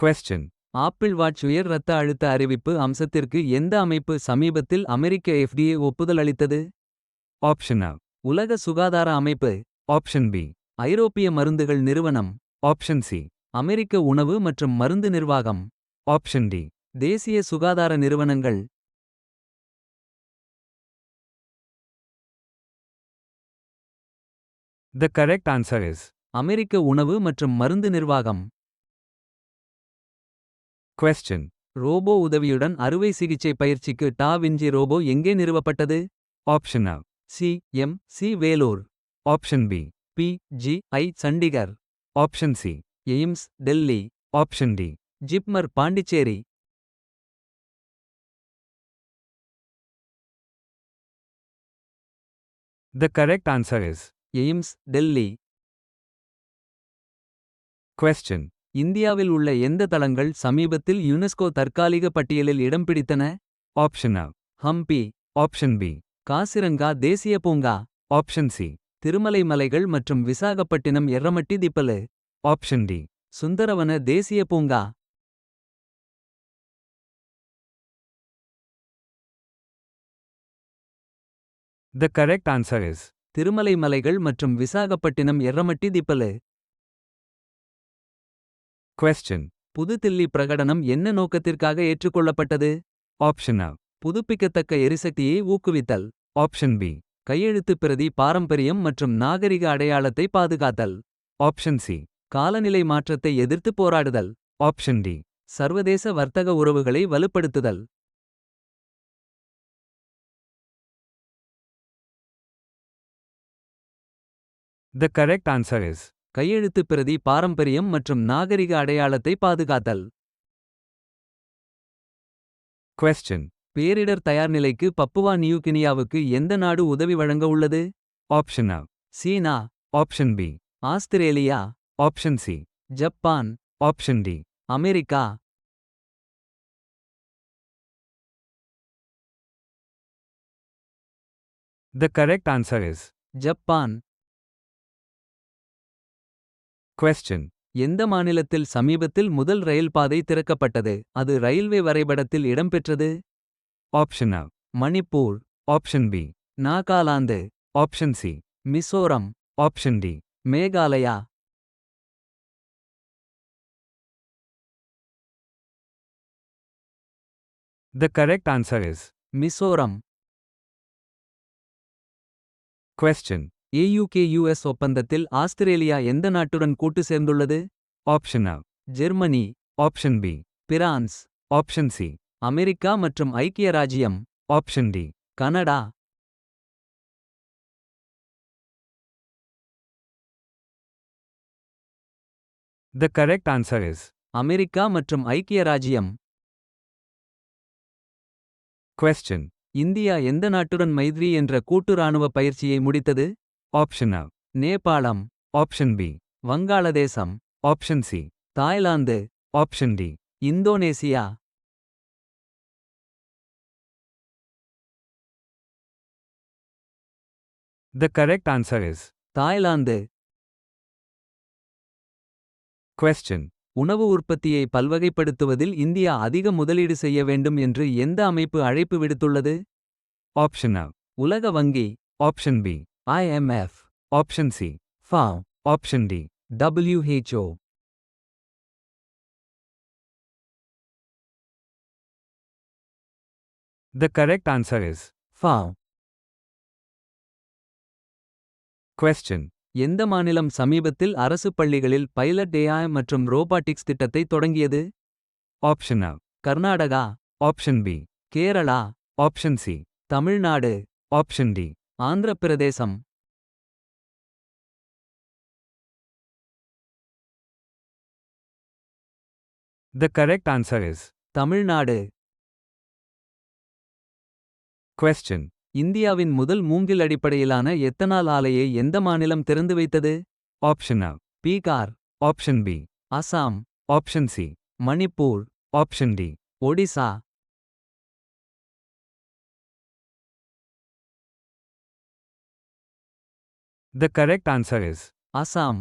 Question. Apple watch உயர் இரத்த அழுத்த அறிவிப்பு அம்சத்திற்கு எந்த அமைப்பு சமீபத்தில் அமெரிக்க FDA ஒப்புதல் அளித்தது? Option A. உலக சுகாதார அமைப்பு. Option B. ஐரோப்பிய மருந்துகள் நிறுவனம். Option C. அமெரிக்க உணவு மற்றும் மருந்து நிர்வாகம். Option D. தேசிய சுகாதார நிறுவனங்கள். The correct answer is அமெரிக்க உணவு மற்றும் மருந்து நிர்வாகம். Question. ரோபோ உதவியுடன் அறுவை சிகிச்சை பயிற்சிக்கு டா விஞ்சி ரோபோ எங்கே நிறுவப்பட்டது? Option A. C Vellore. Option B. PGI Chandigarh. Option C. AIIMS Delhi. Option D. JIPMER Pondicherry. The correct answer is AIIMS Delhi. Question. இந்தியாவில் உள்ள எந்த தளங்கள் சமீபத்தில் யுனெஸ்கோ தற்காலிக பட்டியலில் இடம் பிடித்தன? Option A. Hampi. Option B. Kaziranga தேசிய பூங்கா. Option C. திருமலை மலைகள் மற்றும் விசாகப்பட்டினம் எர்ரமட்டி திப்பலு. Option D. சுந்தரவன தேசிய பூங்கா. The correct answer is Thirumalai மலைகள் மற்றும் விசாகப்பட்டினம் எர்ரமட்டி திப்பலு. Question. புதுதில்லி பிரகடனம் என்ன நோக்கத்திற்காக ஏற்றுக்கொள்ளப்பட்டது? Option A. புதுப்பிக்கத்தக்க எரிசக்தியை ஊக்குவித்தல். Option B. கையெழுத்து பிரதி பாரம்பரியம் மற்றும் நாகரிக அடையாளத்தை பாதுகாத்தல். Option C. காலநிலை மாற்றத்தை எதிர்த்து போராடுதல். Option D. சர்வதேச வர்த்தக உறவுகளை வலுப்படுத்துதல். The correct answer is கையெழுத்து பிரதி பாரம்பரியம் மற்றும் நாகரிக அடையாளத்தை பாதுகாத்தல். Question. பேரிடர் தயார்நிலைக்கு பப்புவா நியூகினியாவுக்கு எந்த நாடு உதவி வழங்க உள்ளது? Option A. China. Option B. Australia. Option C. Japan. Option D. America. The correct answer is Japan. Question. எந்த மாநிலத்தில் சமீபத்தில் முதல் ரயில் பாதை திறக்கப்பட்டது? அது ரயில்வே வரைபடத்தில் இடம்பெற்றது? Option A. Manipur. Option B. Nagaland. Option C. Mizoram. Option D. Meghalaya. The correct answer is Mizoram. Question. AUKUS ஒப்பந்தத்தில் ஆஸ்திரேலியா எந்த நாட்டுடன் கூட்டு சேர்ந்துள்ளது? Option A. Germany. Option B. France. Option C. America மற்றும் ஐக்கிய ராஜ்யம். Option D. Canada. The correct answer is America மற்றும் ஐக்கிய ராஜ்யம். Question. இந்தியா எந்த நாட்டுடன் மைத்ரி என்ற கூட்டு ராணுவ பயிற்சியை முடித்தது? Option A. நேபாளம். Option B. வங்காளதேசம். Option C. Thailand. Option D. Indonesia. The correct answer is Thailand. Question. உணவு உற்பத்தியை பல்வகைப்படுத்துவதில் இந்தியா அதிக முதலீடு செய்ய வேண்டும் என்று எந்த அமைப்பு அழைப்பு விடுத்துள்ளது? Option A. உலக வங்கி. Option B. IMF. Option C. FAO. Option D. WHO. The correct answer is FAO. Question. எந்த மாநிலம் சமீபத்தில் அரசு பள்ளிகளில் பைலட் AI மற்றும் ரோபாட்டிக்ஸ் திட்டத்தை தொடங்கியது? Option A. Karnataka. Option B. Kerala. Option C. Tamil Nadu. Option D. Andhra Pradesh. The correct answer is Tamil Nadu. Question. இந்தியாவின் முதல் மூங்கில் அடிப்படையிலான எத்தனால் ஆலையை எந்த மாநிலம் திறந்து வைத்தது? Option A. Bihar. Option B. Assam. Option C. Manipur. Option D. Odisha. The correct answer is Assam.